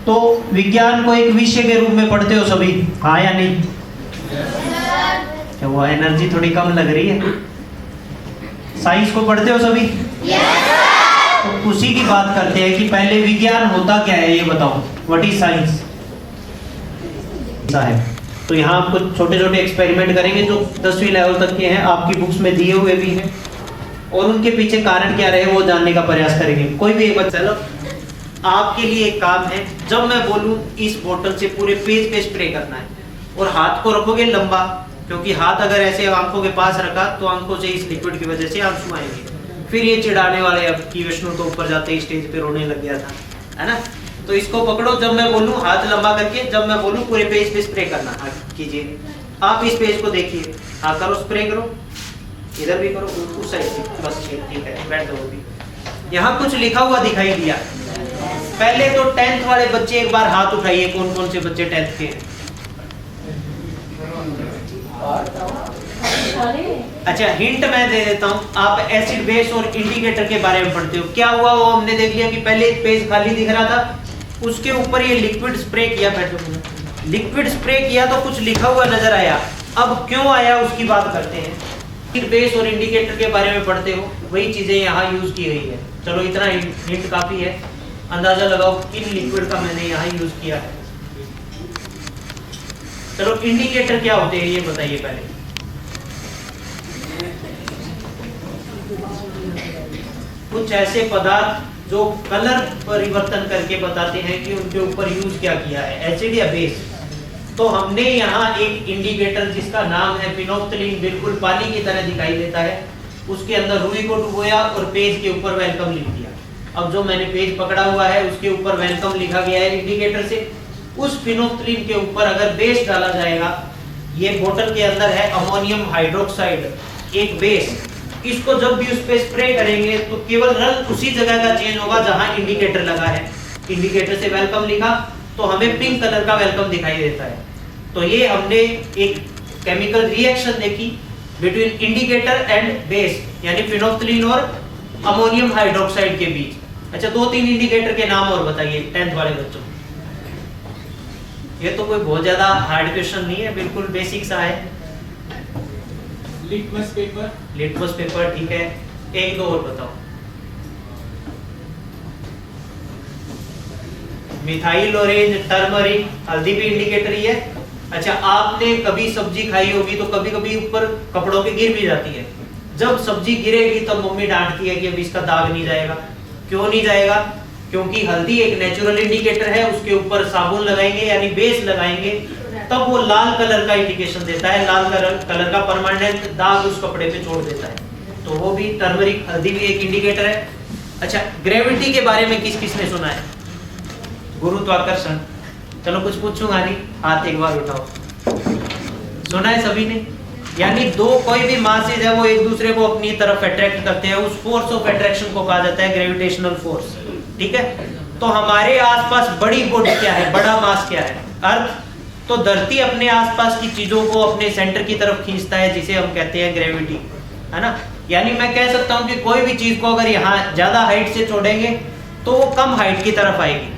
तो विज्ञान को एक विषय के रूप में पढ़ते हो सभी, हाँ या नहीं? क्या वो एनर्जी थोड़ी कम लग रही है? साइंस को पढ़ते हो सभी? तो उसी की बात करते हैं कि पहले विज्ञान होता क्या है ये बताओ। व्हाट इज साइंस है। तो यहाँ आपको छोटे छोटे एक्सपेरिमेंट करेंगे जो 10वीं लेवल तक के हैं, आपकी बुक्स में दिए हुए भी हैं, और उनके पीछे कारण क्या रहे वो जानने का प्रयास करेंगे। कोई भी एक बच्चा, चलो आपके लिए एक काम है, जब मैं बोलूं इस बोतल से पूरे पेज पे स्प्रे करना है, और हाथ को रखोगे लंबा, क्योंकि हाथ अगर ऐसे आंखों के पास रखा तो आंखों से इस लिक्विड की वजह से आंसू आएंगे। फिर ये चिढ़ाने वाले अब कि विष्णु तो ऊपर जाते ही स्टेज पे रोने लग गया था, है ना? तो इसको पकड़ो, जब मैं बोलूं हाथ लंबा करके, जब मैं बोलूं पूरे पेज पे स्प्रे करना, कीजिए। आप इस पेज को देखिए, हाँ करो, स्प्रे करो, इधर भी करो, उस साइड से, बस ठीक है, बैठ जाओ। भी यहाँ कुछ लिखा हुआ दिखाई दिया। पहले तो 10th वाले बच्चे एक बार हाथ उठाइए, कौन कौन से बच्चे 10th के हैं? अच्छा, हिंट मैं दे देता हूँ, आप एसिड बेस और इंडिकेटर के बारे में पढ़ते हो। क्या हुआ वो हमने देख लिया कि पहले एक पेज खाली दिख रहा था, उसके ऊपर ये लिक्विड स्प्रे किया, लिक्विड स्प्रे किया तो कुछ लिखा हुआ नजर आया। अब क्यों आया उसकी बात करते हैं। फिर बेस और इंडिकेटर के बारे में पढ़ते हो, वही चीजें यहाँ यूज की गई है। चलो इतना हिंट काफी है, अंदाजा लगाओ किन लिक्विड का मैंने यहाँ यूज किया है। चलो इंडिकेटर क्या होते हैं ये बताइए पहले। कुछ ऐसे पदार्थ जो कलर परिवर्तन करके बताते हैं कि उनके ऊपर यूज क्या किया है, एसिड या बेस। तो हमने यहाँ एक इंडिकेटर जिसका नाम है फिनोफ्थलीन, बिल्कुल पानी की तरह दिखाई देता है, उसके अंदर रुई को डुबोया और पेज के ऊपर वेलकम लिख दिया। अब जो मैंने पेज पकड़ा हुआ है उसके ऊपर वेलकम लिखा गया है इंडिकेटर से। उस फिनोफ्थलीन के ऊपर अगर बेस डाला जाएगा, ये बोतल के अंदर है अमोनियम हाइड्रोक्साइड, एक बेस, इसको जब भी उस पे स्प्रे करेंगे तो केवल रंग उसी जगह का चेंज होगा जहां इंडिकेटर लगा है। इंडिकेटर से वेलकम लिखा तो हमें पिंक कलर का वेलकम दिखाई देता है। तो ये हमने एक केमिकल रिएक्शन देखी बिटवीन इंडिकेटर एंड बेस, यानी फिनोफ्थलीन और अमोनियम हाइड्रोक्साइड के बीच। अच्छा, 2-3 इंडिकेटर के नाम और बताइए 10th वाले बच्चों। ये तो कोई बहुत ज्यादा हार्ड क्वेश्चन नहीं है, बिल्कुल बेसिक सा है। लिटमस पेपर, लिटमस पेपर ठीक है, एक दो और बताओ। मिथाइल ऑरेंज, टर्मरिक, हल्दी भी इंडिकेटर ही है। अच्छा, आपने कभी सब्जी खाई होगी तो कभी कभी ऊपर कपड़ों के गिर भी जाती है। जब सब्जी गिरेगी तब मम्मी डांटती है कि अब इसका दाग नहीं जाएगा। क्यों नहीं जाएगा? क्योंकि हल्दी एक नेचुरल इंडिकेटर है, उसके ऊपर साबुन लगाएंगे यानी बेस लगाएंगे तब वो लाल कलर का इंडिकेशन देता है, लाल कलर का परमानेंट दाग उस कपड़े पे छोड़ देता है। तो वो भी टर्मरिक, हल्दी भी एक इंडिकेटर है। अच्छा, ग्रेविटी के बारे में किस किसने सुना है? गुरुत्वाकर्षण। चलो कुछ पूछूंगा नहीं, हाथ एक बार उठाओ। सुना है सभी ने? यानी दो कोई भी मासेज है वो एक दूसरे को अपनी तरफ अट्रैक्ट करते हैं, उस फोर्स ऑफ अट्रैक्शन को कहा जाता है ग्रेविटेशनल फोर्स। ठीक है, तो हमारे आसपास बड़ी बॉडी क्या है, बड़ा मास क्या है? अर्थ। तो धरती अपने आसपास की चीजों को अपने सेंटर की तरफ खींचता है, जिसे हम कहते हैं ग्रेविटी, है ना? यानी मैं कह सकता हूं कि कोई भी चीज को अगर यहाँ ज्यादा हाइट से छोड़ेंगे तो वो कम हाइट की तरफ आएगी,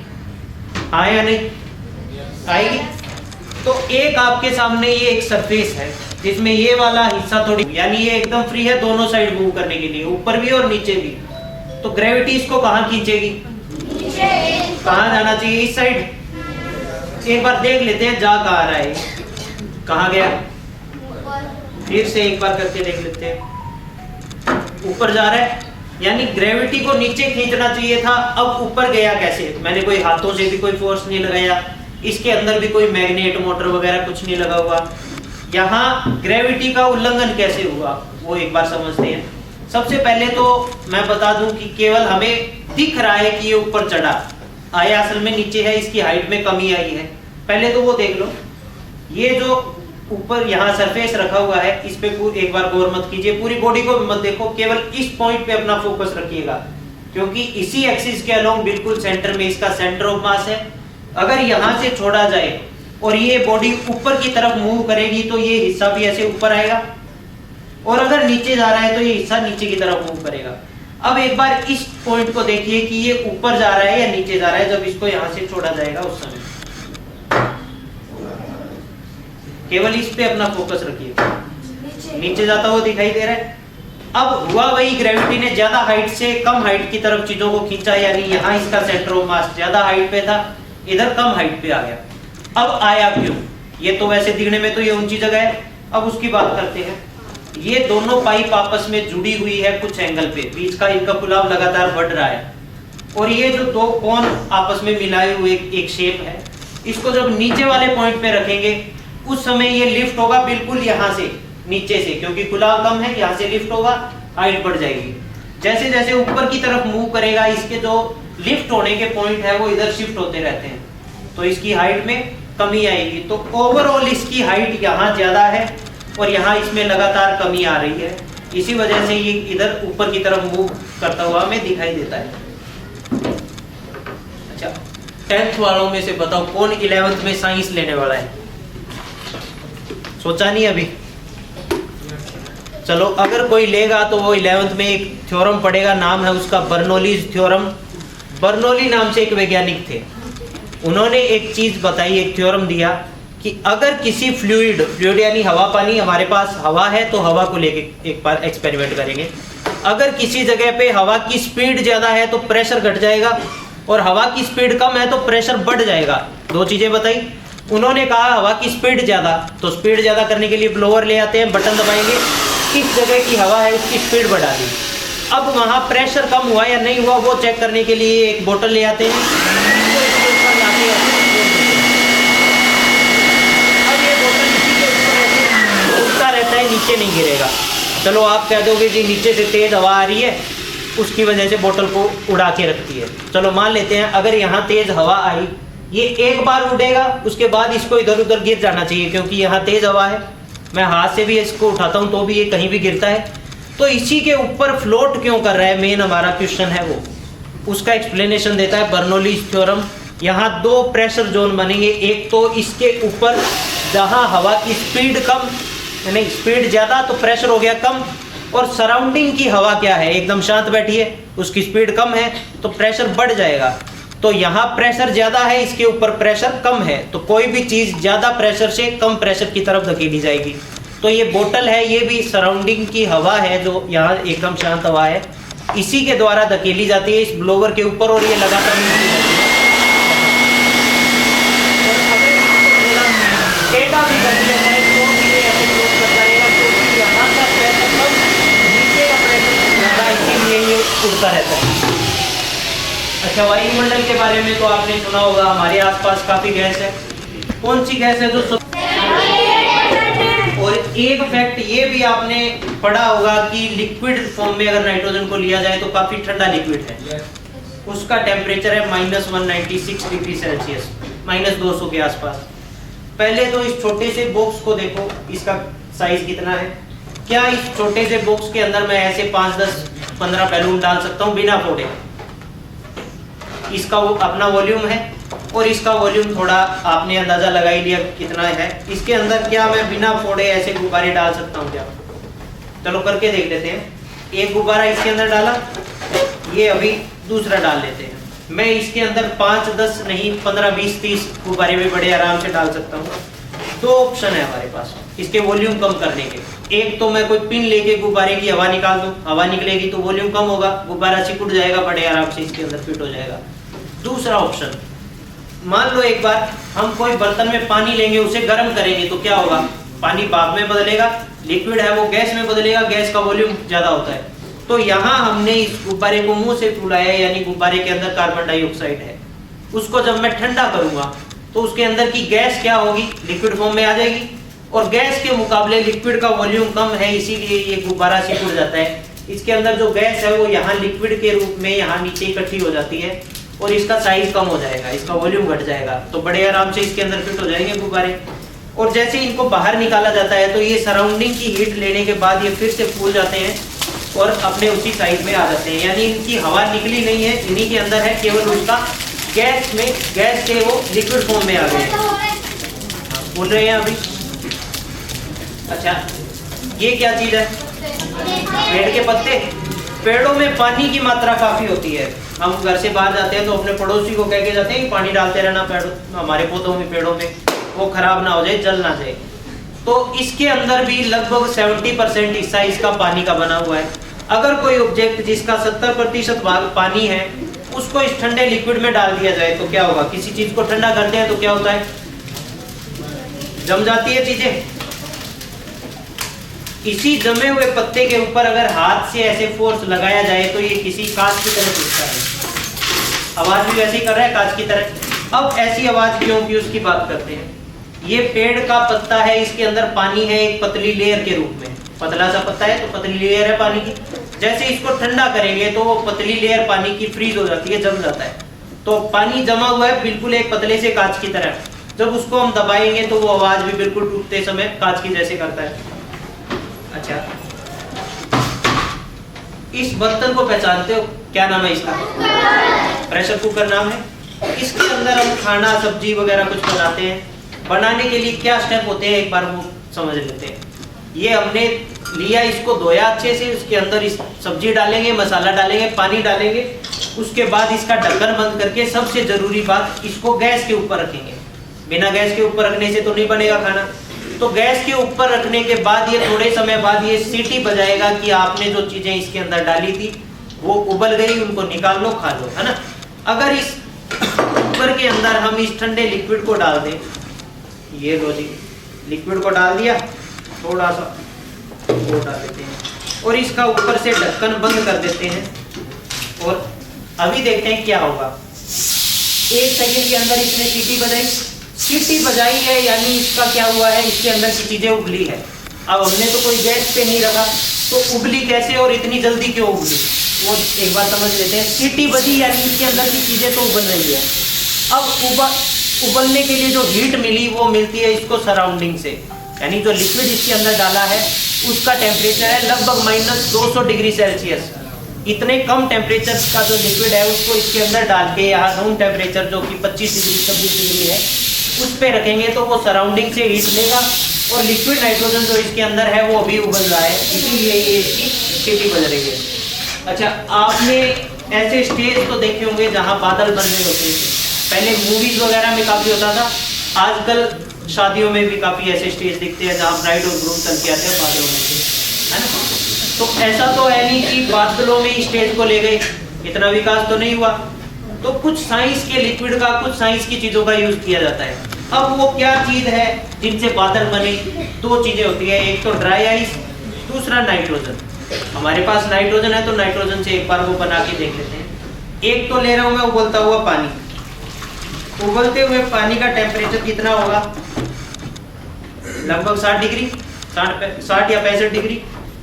हाँ या नहीं? आएगी। तो एक आपके सामने ये एक सरफेस है जिसमें ये वाला हिस्सा थोड़ी, यानी ये एकदम फ्री है दोनों साइड मूव करने के लिए, ऊपर भी और नीचे भी। तो ग्रेविटी इसको कहाँ खींचेगी? कहाँ जाना चाहिए? इस साइड। एक बार देख लेते हैं जा कहाँ रहा है, कहाँ गया? फिर से एक बार करके देख लेते हैं, ऊपर जा रहा है, यानी ग्रेविटी को नीचे खींचना चाहिए था, अब ऊपर गया कैसे? मैंने कोई हाथों से भी कोई फोर्स नहीं लगाया, इसके अंदर भी कोई मैग्नेट मोटर वगैरह कुछ नहीं लगा हुआ। यहाँ ग्रेविटी का उल्लंघन कैसे हुआ वो एक बार समझते हैं। सबसे पहले तो मैं बता दूं कि केवल हमें दिख रहा है कि ये ऊपर चढ़ा, आया असल में नीचे है, इसकी हाइट में कमी आई है। पहले तो वो देख लो, ये जो ऊपर यहाँ सरफेस रखा हुआ है इस पे एक बार गौर मत कीजिए, पूरी बॉडी को मत देखो, केवल इस पॉइंट पे अपना फोकस रखिएगा, क्योंकि इसी एक्सिस के अलोंग बिल्कुल सेंटर में इसका सेंटर ऑफ मास है। अगर यहाँ से छोड़ा जाए और ये बॉडी ऊपर की तरफ मूव करेगी तो ये हिस्सा भी ऐसे ऊपर आएगा, और अगर नीचे जा रहा है तो ये हिस्सा नीचे की तरफ मूव करेगा। अब एक बार इस पॉइंट को देखिए कि ये ऊपर जा रहा है या नीचे जा रहा है जब इसको यहां से छोड़ा जाएगा उस समय। केवल इस पे अपना फोकस रखिए। नीचे जाता हुआ दिखाई दे रहा है। अब हुआ वही, ग्रेविटी ने ज्यादा हाइट से कम हाइट की तरफ चीजों को खींचा, यानी यहाँ इसका सेंटर ऑफ मास ज्यादा हाइट पे था, इधर कम हाइट पे आ गया। अब आया क्यों? ये तो वैसे दिखने में तो ये ऊंची जगह है। अब उसकी बात करते हैं। ये दोनों पाइप आपस में जुड़ी हुई है कुछ एंगल पे, बीच का इनका फुलाव लगातार बढ़ रहा है, और ये जो दो कोन आपस में मिलाए हुए एक शेप है, इसको जब नीचे वाले पॉइंट पे रखेंगे उस समय ये लिफ्ट होगा बिल्कुल यहाँ से नीचे से, क्योंकि फुलाव कम है, यहाँ से लिफ्ट होगा, हाइट बढ़ जाएगी। जैसे जैसे ऊपर की तरफ मूव करेगा, इसके जो लिफ्ट होने के पॉइंट है वो इधर शिफ्ट होते रहते हैं, तो इसकी हाइट में कमी आएगी। तो ओवरऑल इसकी हाइट यहाँ ज्यादा है और यहाँ इसमें लगातार कमी आ रही है, इसी वजह से ये इधर ऊपर की तरफ मूव करता हुआ हमें दिखाई देता है। अच्छा, 10th वालों में से बताओ कौन 11th में साइंस लेने वाला है? सोचा नहीं अभी? चलो, अगर कोई लेगा तो वो 11th में एक थ्योरम पढ़ेगा, नाम है उसका बर्नौलीज थ्योरम। बर्नौली नाम से एक वैज्ञानिक थे, उन्होंने एक चीज बताई, एक थ्योरम दिया कि अगर किसी फ्लूइड यानी हवा पानी, हमारे पास हवा है तो हवा को लेके एक बार एक्सपेरिमेंट करेंगे। अगर किसी जगह पे हवा की स्पीड ज्यादा है तो प्रेशर घट जाएगा, और हवा की स्पीड कम है तो प्रेशर बढ़ जाएगा। दो चीजें बताई उन्होंने। कहा हवा की स्पीड ज्यादा, तो स्पीड ज्यादा करने के लिए ब्लोअर ले आते हैं, बटन दबाएंगे, किस जगह की हवा है उसकी स्पीड बढ़ा दी। अब वहां प्रेशर कम हुआ या नहीं हुआ वो चेक करने के लिए एक बोतल ले आते हैं, अब ये बोतल इसी के ऊपर ऐसे उड़ता रहता है, नीचे नहीं गिरेगा। चलो आप कह दोगे जी नीचे से तेज हवा आ रही है उसकी वजह से बोतल को उड़ा के रखती है। चलो मान लेते हैं अगर यहाँ तेज हवा आई, ये एक बार उड़ेगा, उसके बाद इसको इधर उधर गिर जाना चाहिए, क्योंकि यहाँ तेज हवा है, मैं हाथ से भी इसको उठाता हूँ तो भी ये कहीं भी गिरता है। तो इसी के ऊपर फ्लोट क्यों कर रहा है, मेन हमारा क्वेश्चन है वो। उसका एक्सप्लेनेशन देता है बर्नौलीज थ्योरम। यहाँ दो प्रेशर जोन बनेंगे, एक तो इसके ऊपर जहाँ हवा की स्पीड कम, यानी स्पीड ज़्यादा तो प्रेशर हो गया कम, और सराउंडिंग की हवा क्या है, एकदम शांत बैठी है, उसकी स्पीड कम है तो प्रेशर बढ़ जाएगा। तो यहाँ प्रेशर ज्यादा है, इसके ऊपर प्रेशर कम है, तो कोई भी चीज ज्यादा प्रेशर से कम प्रेशर की तरफ धकेली जाएगी। तो ये बोतल है, ये भी सराउंडिंग की हवा है जो यहाँ एकदम शांत हवा है, इसी के द्वारा धकेली जाती है इस ब्लोवर के ऊपर, और ये लगातार टेढ़ा भी कर लेता है तो भी ये ऐसे क्लोज करता रहेगा, क्योंकि यहाँ का प्रेशर कम, नीचे का प्रेशर ज्यादा, इसीलिए ये उड़ता रहता है। अच्छा, वायुमंडल के बारे में तो आपने सुना होगा, हमारे आसपास काफी गैस है। कौन सी गैस है जो और एक फैक्ट ये भी आपने पढ़ा होगा कि लिक्विड फॉर्म में अगर नाइट्रोजन को लिया जाए तो काफी ठंडा लिक्विड है, उसका टेम्परेचर है -196 डिग्री सेल्सियस, -200 के आसपास। पहले तो इस छोटे से बॉक्स को देखो, इसका साइज कितना है। क्या इस छोटे से बॉक्स के अंदर मैं ऐसे 5, 10, 15 बैलून डाल सकता हूँ बिना फोड़े? इसका वो अपना वॉल्यूम है और इसका वॉल्यूम थोड़ा आपने अंदाजा लगा ही लिया कितना है। इसके अंदर क्या मैं बिना फोड़े ऐसे गुब्बारे डाल सकता हूँ क्या? चलो करके देख लेते हैं। एक गुब्बारा इसके अंदर डाला, ये अभी दूसरा डाल लेते हैं। मैं इसके अंदर 5, 10 नहीं 15, 20, 30 गुब्बारे भी बड़े आराम से डाल सकता हूँ। दो ऑप्शन है हमारे पास इसके वॉल्यूम कम करने के। एक तो मैं कोई पिन लेके गुब्बारे की हवा निकाल दूं, हवा निकलेगी तो वॉल्यूम कम होगा, गुब्बारा सिकुड़ जाएगा, बड़े आराम से इसके अंदर फिट हो जाएगा। दूसरा ऑप्शन, मान लो एक बार हम कोई बर्तन में पानी लेंगे, उसे गर्म करेंगे तो क्या होगा? पानी भाप में बदलेगा, लिक्विड है वो गैस में बदलेगा, गैस का वॉल्यूम ज्यादा होता है। तो यहाँ हमने इस गुब्बारे को मुंह से फुलाया, यानी गुब्बारे के अंदर कार्बन डाइऑक्साइड है। उसको जब मैं ठंडा करूंगा तो उसके अंदर की गैस क्या होगी? लिक्विड फॉर्म में आ जाएगी, और गैस के मुकाबले लिक्विड का वॉल्यूम कम है, इसीलिए ये गुब्बारा सिकुड़ जाता है। इसके अंदर जो गैस है वो यहाँ लिक्विड के रूप में यहाँ नीचे इकट्ठी हो जाती है और इसका साइज कम हो जाएगा, इसका वॉल्यूम घट जाएगा, तो बड़े आराम से इसके अंदर फिट हो जाएंगे गुब्बारे। और जैसे इनको बाहर निकाला जाता है तो ये सराउंडिंग की हीट लेने के बाद ये फिर से फूल जाते हैं और अपने उसी साइज में आ जाते हैं, यानी इनकी हवा निकली नहीं है, इन्हीं के अंदर है, केवल उसका गैस में, गैस के वो लिक्विड फॉर्म में आ गए। बोल रहे हैं अभी? अच्छा, ये क्या चीज है? पेड़ के पत्ते। पेड़ों में पानी की मात्रा काफी होती है। हम घर से बाहर जाते हैं तो अपने पड़ोसी को कह के जाते हैं कि पानी डालते रहना पेड़ हमारे पौधों में, पेड़ों में, वो खराब ना हो जाए, जल ना जाए। तो इसके अंदर भी लगभग 70% हिस्सा इसका पानी का बना हुआ है। अगर कोई ऑब्जेक्ट जिसका 70% भाग पानी है उसको इस ठंडे लिक्विड में डाल दिया जाए तो क्या होगा? किसी चीज को ठंडा करते हैं तो क्या होता है? जम जाती है चीजें। इसी जमे हुए पत्ते के ऊपर अगर हाथ से ऐसे फोर्स लगाया जाए तो ये किसी कांच की तरह टूटता है। आवाज भी वैसे ही कर रहा है कांच की तरह। अब ऐसी आवाज क्यों की उसकी बात करते हैं। ये पेड़ का पत्ता है, इसके अंदर पानी है एक पतली लेयर के रूप में। पतला सा पत्ता है तो पतली लेयर है पानी की। जैसे इसको ठंडा करेंगे तो वो पतली लेयर पानी की फ्रीज हो जाती है, जम जाता है। तो पानी जमा हुआ है बिल्कुल एक पतले से कांच की तरह। जब उसको हम दबाएंगे तो वो आवाज भी बिल्कुल टूटते समय कांच की जैसे करता है। अच्छा, इस बर्तन को पहचानते हो? क्या नाम है इसका? प्रेशर कुकर नाम है। इसके अंदर हम खाना सब्जी वगैरह कुछ बनाते हैं। बनाने के लिए क्या स्टेप होते हैं एक बार वो समझ लेते हैं। ये हमने लिया, इसको धोया अच्छे से, उसके अंदर इस सब्जी डालेंगे, मसाला डालेंगे, पानी डालेंगे। उसके बाद इसका ढक्कन बंद करके सबसे जरूरी बात, इसको गैस के ऊपर रखेंगे। बिना गैस के ऊपर रखने से तो नहीं बनेगा खाना। तो गैस के ऊपर रखने के बाद ये थोड़े समय बाद ये सीटी बजाएगा कि आपने जो चीजें इसके अंदर डाली थी वो उबल गई, उनको निकाल लो, खा लो, है ना। अगर इस कुकर के अंदर हम इस ठंडे लिक्विड को डाल दें, ये लो जी, लिक्विड को डाल दिया, थोड़ा सा वो डाल देते हैं और इसका ऊपर से ढक्कन बंद कर देते हैं। और अभी देखते हैं क्या होगा। 1 सेकंड के अंदर इसने सीटी बजाई। सीटी बजाई है यानी इसका क्या हुआ है, इसके अंदर की चीजें उबली है। अब हमने तो कोई गैस पे नहीं रखा, तो उबली कैसे और इतनी जल्दी क्यों उबली, वो एक बार समझ लेते हैं। सीटी बजी यानी इसके अंदर की चीजें तो उबल रही है। अब उबलने के लिए जो हीट मिली वो मिलती है इसको सराउंडिंग से, यानी जो लिक्विड इसके अंदर डाला है उसका टेम्परेचर है लगभग -200 डिग्री सेल्सियस। इतने कम टेम्परेचर का जो लिक्विड है उसको इसके अंदर डाल के यहाँ रूम टेम्परेचर जो कि 25 डिग्री 26 डिग्री है उस पे रखेंगे तो वो सराउंडिंग से हीट लेगा और लिक्विड नाइट्रोजन जो इसके अंदर है वो अभी उबल रहा है, इसीलिए ये इसकी सीटी बज रही है। अच्छा, आपने ऐसे स्टेज तो देखे होंगे जहाँ बादल बन रहे होते हैं। पहले मूवीज वगैरह में काफी होता था, आजकल शादियों में भी काफी ऐसे स्टेज दिखते हैं जहाँ ब्राइड और ग्रूम चल के आते हैं बादलों में से, है ना। तो ऐसा तो है नहीं कि बादलों में ही स्टेज को ले गए, इतना विकास तो नहीं हुआ। तो कुछ साइंस के लिक्विड का, कुछ साइंस की चीजों का यूज किया जाता है। अब वो क्या चीज है जिनसे बादल बने? 2 चीजें होती है, एक तो ड्राई आइस, दूसरा नाइट्रोजन। हमारे पास नाइट्रोजन है तो नाइट्रोजन से एक बार वो बना के देख लेते हैं। एक तो ले रहा हूं मैं उबलता हुआ पानी। उबलते हुए पानी का टेम्परेचर कितना होगा? लगभग 60 डिग्री, 60 या 65 डिग्री।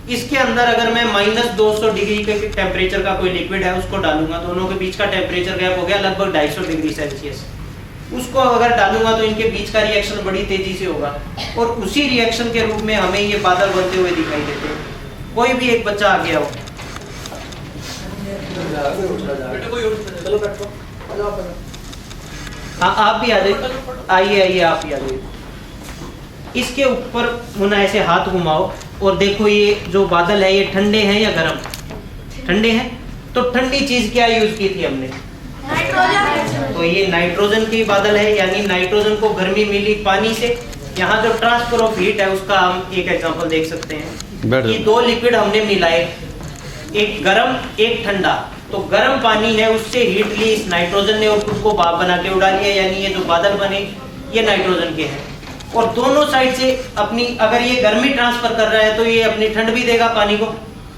इसके अंदर अगर मैं -200 डिग्री के टेम्परेचर का कोई लिक्विड है उसको डालूंगा, दोनों के बीच का टेम्परेचर गैप हो गया लगभग 250 डिग्री सेल्सियस। उसको अगर डालूंगा तो इनके बीच का रिएक्शन बड़ी तेजी से होगा और उसी रिएक्शन के रूप में हमें ये बादल बनते हुए दिखाई देते हैं। कोई भी एक बच्चा आ गया हो, हाँ आप भी आ जाइए, आइए आप भी आ जाइए। इसके ऊपर मुना ऐसे हाथ घुमाओ और देखो ये जो बादल है ये ठंडे हैं या गर्म? ठंडे हैं। तो ठंडी चीज क्या यूज की थी हमने? नाइट्रोजन। तो ये नाइट्रोजन के बादल है, यानी नाइट्रोजन को गर्मी मिली पानी से। यहाँ जो ट्रांसफर ऑफ हीट है उसका हम एक एग्जांपल देख सकते हैं। ये 2 लिक्विड हमने मिलाए, एक गर्म एक ठंडा। तो गर्म पानी है उससे हीट ली इस नाइट्रोजन ने और खुद को भाप बना के उड़ा लिया, यानी ये जो बादल बने ये नाइट्रोजन के हैं। और दोनों साइड से अपनी, अगर ये गर्मी ट्रांसफर कर रहा है तो ये अपनी ठंड भी देगा पानी को,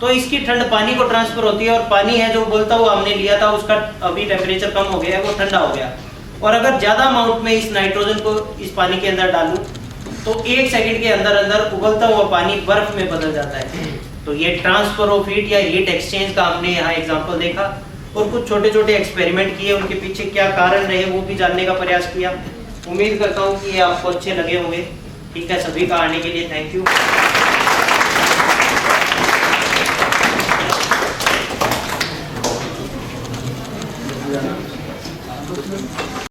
तो इसकी ठंड पानी को ट्रांसफर होती है। और पानी है जो उबलता हुआ हमने लिया था उसका अभी टेम्परेचर कम हो गया है, वो ठंडा हो गया। और अगर ज्यादा अमाउंट में इस नाइट्रोजन को इस पानी के अंदर डालूं तो 1 सेकंड के अंदर अंदर उबलता हुआ पानी बर्फ में बदल जाता है। तो ये ट्रांसफर ऑफ हीट या हीट एक्सचेंज का हमने यहाँ एग्जाम्पल देखा और कुछ छोटे छोटे एक्सपेरिमेंट किए, उनके पीछे क्या कारण रहे वो भी जानने का प्रयास किया। उम्मीद करता हूँ कि ये आपको अच्छे लगे होंगे। ठीक है, सभी का आने के लिए थैंक यू।